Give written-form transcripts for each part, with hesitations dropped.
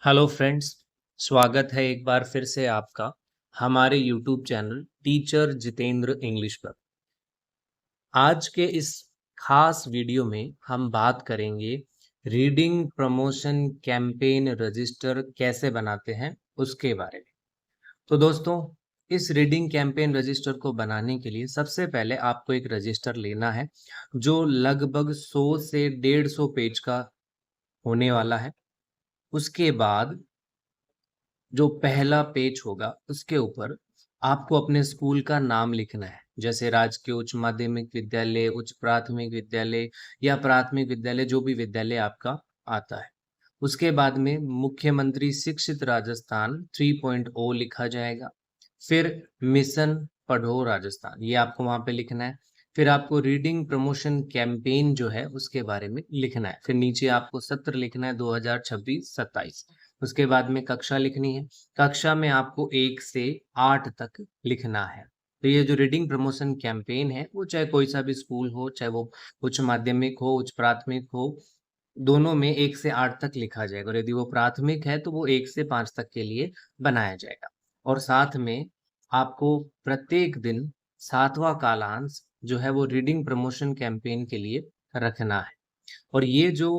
Hello friends, स्वागत है एक बार फिर से आपका हमारे YouTube channel teacher Jitendra English पर। आज के इस खास वीडियो में हम बात करेंगे रीडिंग प्रमोशन कैंपेन रजिस्टर कैसे बनाते हैं उसके बारे में। तो दोस्तों, इस रीडिंग कैंपेन रजिस्टर को बनाने के लिए सबसे पहले आपको एक रजिस्टर लेना है जो लगभग 100 से 150 पेज का होने वाला है। उसके बाद जो पहला पेज होगा उसके ऊपर आपको अपने स्कूल का नाम लिखना है, जैसे राजकीय उच्च माध्यमिक विद्यालय, उच्च प्राथमिक विद्यालय या प्राथमिक विद्यालय, जो भी विद्यालय आपका आता है। उसके बाद में मुख्यमंत्री शिक्षित राजस्थान 3.0 लिखा जाएगा। फिर मिशन पढ़ो राजस्थान, ये आपको वहां पे लिखना है। फिर आपको रीडिंग प्रमोशन कैंपेन जो है उसके बारे में लिखना है। फिर नीचे आपको सत्र लिखना है 2026-27। उसके बाद में कक्षा लिखनी है। कक्षा में आपको 1 से 8 तक लिखना है। तो ये जो रीडिंग प्रमोशन कैंपेन है वो चाहे कोई सा भी स्कूल हो, चाहे वो उच्च माध्यमिक हो, उच्च प्राथमिक हो, दोनों में 1 से 8 तक लिखा जाएगा। और यदि वो प्राथमिक है तो वो 1 से 5 तक के लिए बनाया जाएगा। और साथ में आपको प्रत्येक दिन 7वां कालांश जो है वो रीडिंग प्रमोशन कैंपेन के लिए रखना है। और ये जो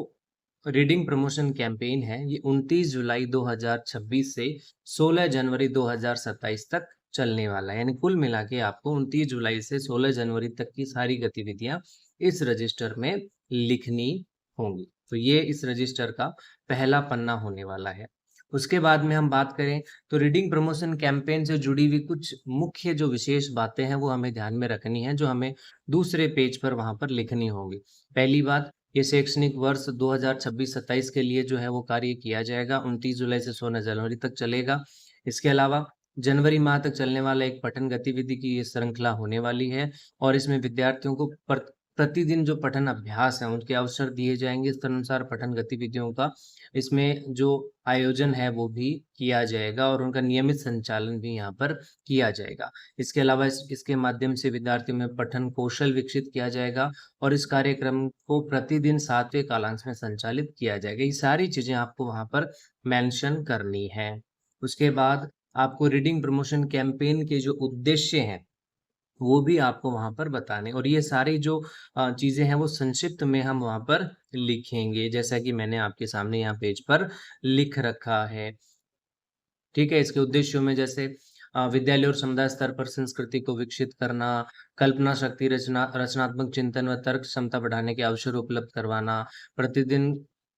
रीडिंग प्रमोशन कैंपेन है ये 29 जुलाई 2026 से 16 जनवरी 2027 तक चलने वाला है। यानी कुल मिला के आपको 29 जुलाई से 16 जनवरी तक की सारी गतिविधियां इस रजिस्टर में लिखनी होंगी। तो ये इस रजिस्टर का पहला पन्ना होने वाला है। उसके बाद में हम बात करें तो रीडिंग प्रमोशन कैंपेन से जुड़ी हुई कुछ मुख्य जो विशेष बातें हैं वो हमें ध्यान में रखनी है, जो हमें दूसरे पेज पर वहां पर लिखनी होगी। पहली बात, ये शैक्षणिक वर्ष 2026-27 के लिए जो है वो कार्य किया जाएगा, 29 जुलाई से 16 जनवरी तक चलेगा। इसके अलावा जनवरी माह तक चलने वाला एक पठन गतिविधि की ये श्रृंखला होने वाली है। और इसमें विद्यार्थियों को प्रतिदिन जो पठन अभ्यास है उनके अवसर दिए जाएंगे। इस अनुसार पठन गतिविधियों का इसमें जो आयोजन है वो भी किया जाएगा और उनका नियमित संचालन भी यहाँ पर किया जाएगा। इसके अलावा इसके माध्यम से विद्यार्थियों में पठन कौशल विकसित किया जाएगा और इस कार्यक्रम को प्रतिदिन 7वें कालांश में संचालित किया जाएगा। ये सारी चीजें आपको वहां पर मेंशन करनी है। उसके बाद आपको रीडिंग प्रमोशन कैंपेन के जो उद्देश्य हैं वो भी आपको वहां पर बताने, और ये सारी जो चीजें हैं वो संक्षिप्त में हम वहां पर लिखेंगे, जैसा कि मैंने आपके सामने यहाँ पेज पर लिख रखा है। ठीक है, इसके उद्देश्यों में जैसे विद्यालय और समुदाय स्तर पर संस्कृति को विकसित करना, कल्पना शक्ति, रचनात्मक चिंतन व तर्क क्षमता बढ़ाने के अवसर उपलब्ध करवाना, प्रतिदिन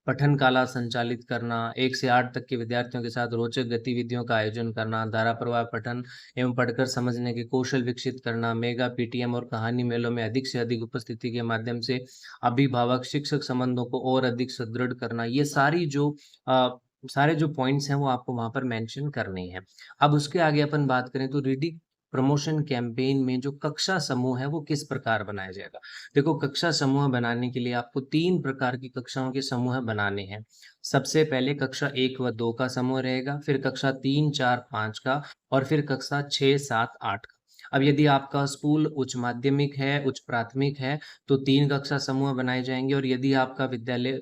पठन काला संचालित करना, 1 से 8 तक के विद्यार्थियों के साथ रोचक गतिविधियों का आयोजन करना, धारा प्रवाह पठन एवं पढ़कर समझने के कौशल विकसित करना, मेगा पीटीएम और कहानी मेलों में अधिक से अधिक उपस्थिति के माध्यम से अभिभावक शिक्षक संबंधों को और अधिक सुदृढ़ करना। ये सारी जो सारे जो पॉइंट्स हैं वो आपको वहां पर मेंशन करने हैं। अब उसके आगे अपन बात करें तो रीडिंग प्रमोशन कैंपेन में जो कक्षा समूह है वो किस प्रकार बनाया जाएगा। देखो, कक्षा समूह बनाने के लिए आपको 3 प्रकार की कक्षाओं के समूह बनाने हैं। सबसे पहले कक्षा 1 व 2 का समूह रहेगा, फिर कक्षा 3, 4, 5 का, और फिर कक्षा 6, 7, 8 का। अब यदि आपका स्कूल उच्च माध्यमिक है, उच्च प्राथमिक है, तो 3 कक्षा समूह बनाए जाएंगे। और यदि आपका विद्यालय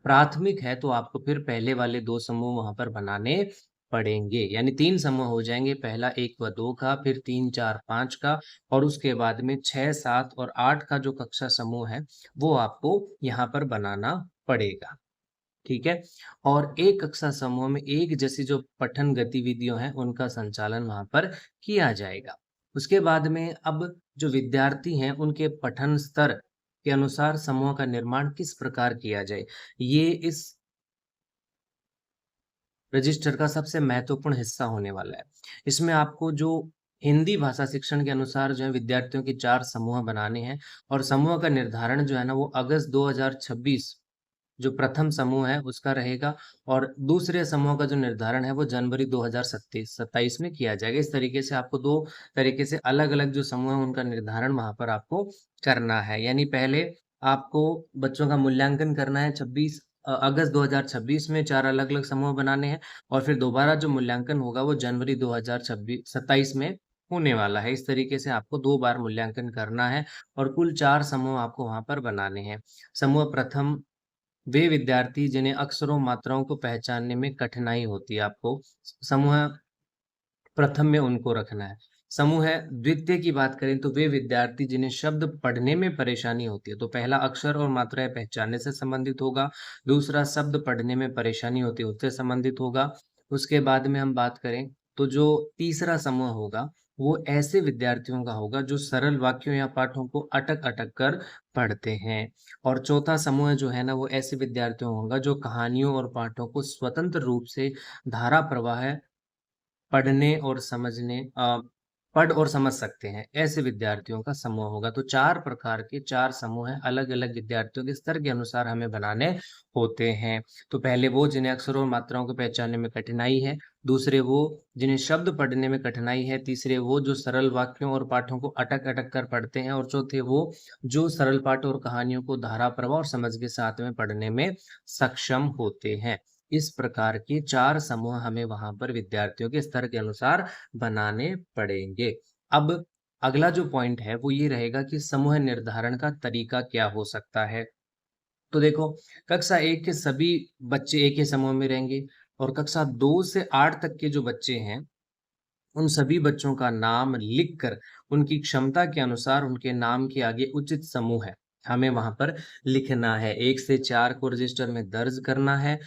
प्राथमिक है तो आपको फिर पहले वाले 2 समूह वहां पर बनाने पड़ेंगे। यानी 3 समूह हो जाएंगे, पहला 1 व 2 का, फिर 3, 4, 5 का, और उसके बाद में 6, 7 और 8 का जो कक्षा समूह है वो आपको यहाँ पर बनाना पड़ेगा। ठीक है, और एक कक्षा समूह में एक जैसी जो पठन गतिविधियां हैं उनका संचालन वहां पर किया जाएगा। उसके बाद में अब जो विद्यार्थी हैं उनके पठन स्तर के अनुसार समूह का निर्माण किस प्रकार किया जाए, ये इस रजिस्टर का सबसे महत्वपूर्ण हिस्सा होने वाला है। इसमें आपको जो हिंदी भाषा शिक्षण के अनुसार जो है विद्यार्थियों के 4 समूह बनाने हैं, और समूह का निर्धारण जो है ना वो अगस्त 2026 जो प्रथम समूह है उसका रहेगा, और दूसरे समूह का जो निर्धारण है वो जनवरी 2027 में किया जाएगा। इस तरीके से आपको 2 तरीके से अलग-अलग जो समूह है उनका निर्धारण वहां पर आपको करना है। यानी पहले आपको बच्चों का मूल्यांकन करना है 26 अगस्त 2026 में 4 अलग-अलग समूह बनाने हैं, और फिर दोबारा जो मूल्यांकन होगा वो जनवरी 2027 में होने वाला है। इस तरीके से आपको 2 बार मूल्यांकन करना है और कुल 4 समूह आपको वहां पर बनाने हैं। समूह प्रथम वे विद्यार्थी जिन्हें अक्षरों मात्राओं को पहचानने में कठिनाई होती है, आपको समूह प्रथम में उनको रखना है। समूह द्वितीय की बात करें तो वे विद्यार्थी जिन्हें शब्द पढ़ने में परेशानी होती है, तो पहला अक्षर और मात्राएँ पहचानने से संबंधित होगा, दूसरा शब्द पढ़ने में परेशानी होती है उससे संबंधित होगा। उसके बाद में हम बात करें तो जो तीसरा समूह होगा, वो ऐसे विद्यार्थियों का होगा जो सरल वाक्यों या पाठों को अटक-अटक कर पढ़ते हैं। और चौथा समूह जो है ना, वो ऐसे विद्यार्थियों होगा जो कहानियों और पाठों को स्वतंत्र रूप से धारा प्रवाह पढ़ने और पढ़ और समझ सकते हैं, ऐसे विद्यार्थियों का समूह होगा। तो 4 प्रकार के 4 समूह हैं, अलग-अलग विद्यार्थियों के स्तर के अनुसार हमें बनाने होते हैं। तो पहले वो जिन्हें अक्षरों और मात्राओं को पहचानने में कठिनाई है, दूसरे वो जिन्हें शब्द पढ़ने में कठिनाई है, तीसरे वो जो सरल वाक्यों और पाठों को अटक-अटक कर पढ़ते हैं और चौथे वो जो सरल पाठ और कहानियों को धारा प्रवाह और समझ के साथ में पढ़ने में सक्षम होते हैं। इस प्रकार के 4 समूह हमें वहाँ पर विद्यार्थियों के स्तर के अनुसार बनाने पड़ेंगे। अब अगला जो पॉइंट है वो ये रहेगा कि समूह निर्धारण का तरीका क्या हो सकता है? तो देखो, कक्षा 1 के सभी बच्चे एक ही समूह में रहेंगे और कक्षा 2 से 8 तक के जो बच्चे हैं, उन सभी बच्चों का नाम लिखकर उनकी क्षमता के अनुसार उनके नाम के आगे उचित समूह है, हमें वहाँ पर लिखना है। 1 से 4 को रजिस्टर में दर्ज करना है।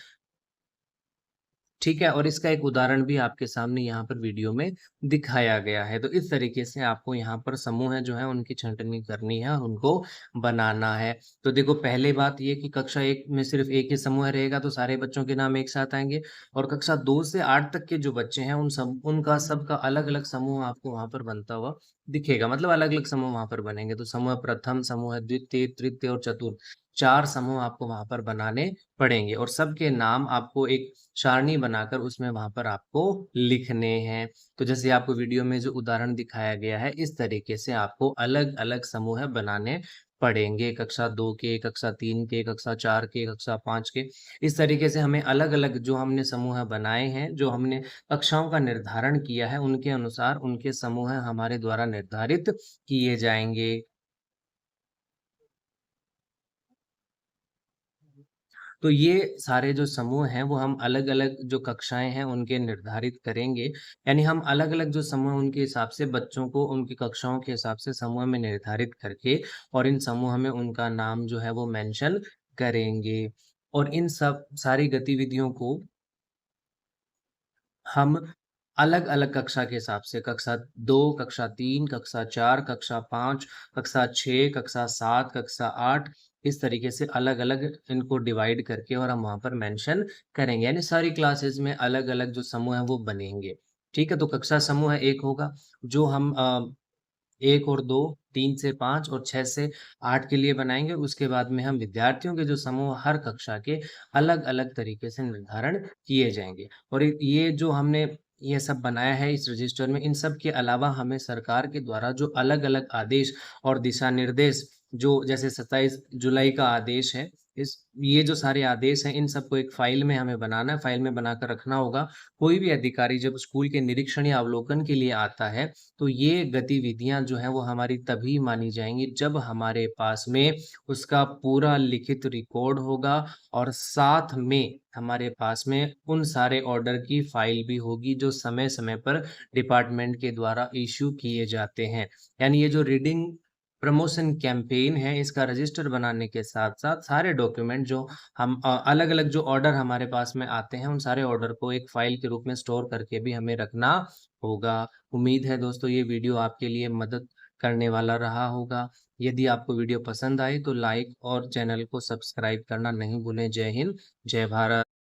ठीक है, और इसका एक उदाहरण भी आपके सामने यहाँ पर वीडियो में दिखाया गया है। तो इस तरीके से आपको यहाँ पर समूह जो है उनकी छँटनी करनी है और उनको बनाना है। तो देखो, पहली बात ये कि कक्षा 1 में सिर्फ़ एक ही समूह रहेगा तो सारे बच्चों के नाम एक साथ आएँगे और कक्षा 2 से 8 तक के जो बच्चे हैं उनका सबका अलग-अलग समूह आपको वहाँ पर बनता हुआ दिखेगा। मतलब अलग-अलग समूह वहाँ पर बनेंगे। तो समूह प्रथम, समूह द्वितीय, तृतीय और चतुर्थ 4 समूह आपको वहाँ पर बनाने पड़ेंगे और सबके नाम आपको एक सारणी बनाकर उसमें वहाँ पर आपको लिखने हैं। तो जैसे आपको वीडियो में जो उदाहरण दिखाया गया है, इस तरीके से आपको अलग-अलग समूह बनाने पड़ेंगे। कक्षा 2 के, कक्षा 3 के, कक्षा 4 के, कक्षा 5 के। इस तरीके से हमें अलग-अलग जो हमने समूह बनाए हैं, जो हमने कक्षाओं का निर्धारण किया है, उनके अनुसार उनके समूह हमारे द्वारा निर्धारित किए जाएँगे। तो ये सारे जो समूह हैं, वो हम अलग-अलग जो कक्षाएँ हैं, उनके निर्धारित करेंगे। यानी हम अलग-अलग जो समूह उनके हिसाब से बच्चों को उनकी कक्षाओं के हिसाब से समूह में निर्धारित करके और इन समूह में उनका नाम जो है वो मेंशन करेंगे। और इन सब सारी गतिविधियों को हम अलग-अलग कक्षा के हिसाब से कक्षा 2, कक्षा 3, कक्षा 4, कक्षा 5, कक्षा 6, कक्षा 7, कक्षा 8 इस तरीके से अलग-अलग इनको डिवाइड करके और हम वहाँ पर मेंशन करेंगे। यानी सारी क्लासेस में अलग-अलग जो समूह हैं वो बनेंगे। ठीक है? तो कक्षा समूह 1 होगा जो हम 1 और 2, 3 से 5 और 6 से 8 के लिए बनाएँगे। उसके बाद में हम विद्यार्थियों के जो समूह हर कक्षा के अलग-अलग तरीके से निर्धारण किए जाएँगे। और ये जो हमने ये सब बनाया है इस रजिस्टर में, इन सब के अलावा हमें सरकार के द्वारा जो अलग-अलग आदेश और दिशा निर्देश जो जैसे 27 जुलाई का आदेश है, इस ये जो सारे आदेश हैं, इन सबको एक फ़ाइल में हमें बनाना है, फ़ाइल में बनाकर रखना होगा। कोई भी अधिकारी जब स्कूल के निरीक्षण या अवलोकन के लिए आता है, तो ये गतिविधियाँ जो हैं वो हमारी तभी मानी जाएँगी जब हमारे पास में उसका पूरा लिखित रिकॉर्ड होगा और साथ में हमारे पास में उन सारे ऑर्डर की फाइल भी होगी जो समय-समय पर डिपार्टमेंट के द्वारा इश्यू किए जाते हैं। यानी ये जो रीडिंग प्रमोशन कैंपेन है इसका रजिस्टर बनाने के साथ-साथ सारे डॉक्यूमेंट जो हम अलग-अलग जो ऑर्डर हमारे पास में आते हैं उन सारे ऑर्डर को एक फाइल के रूप में स्टोर करके भी हमें रखना होगा। उम्मीद है दोस्तों ये वीडियो आपके लिए मदद करने वाला रहा होगा। यदि आपको वीडियो पसंद आई तो लाइक और चैनल को सब्सक्राइब करना नहीं भूलें। जय हिंद, जय भारत।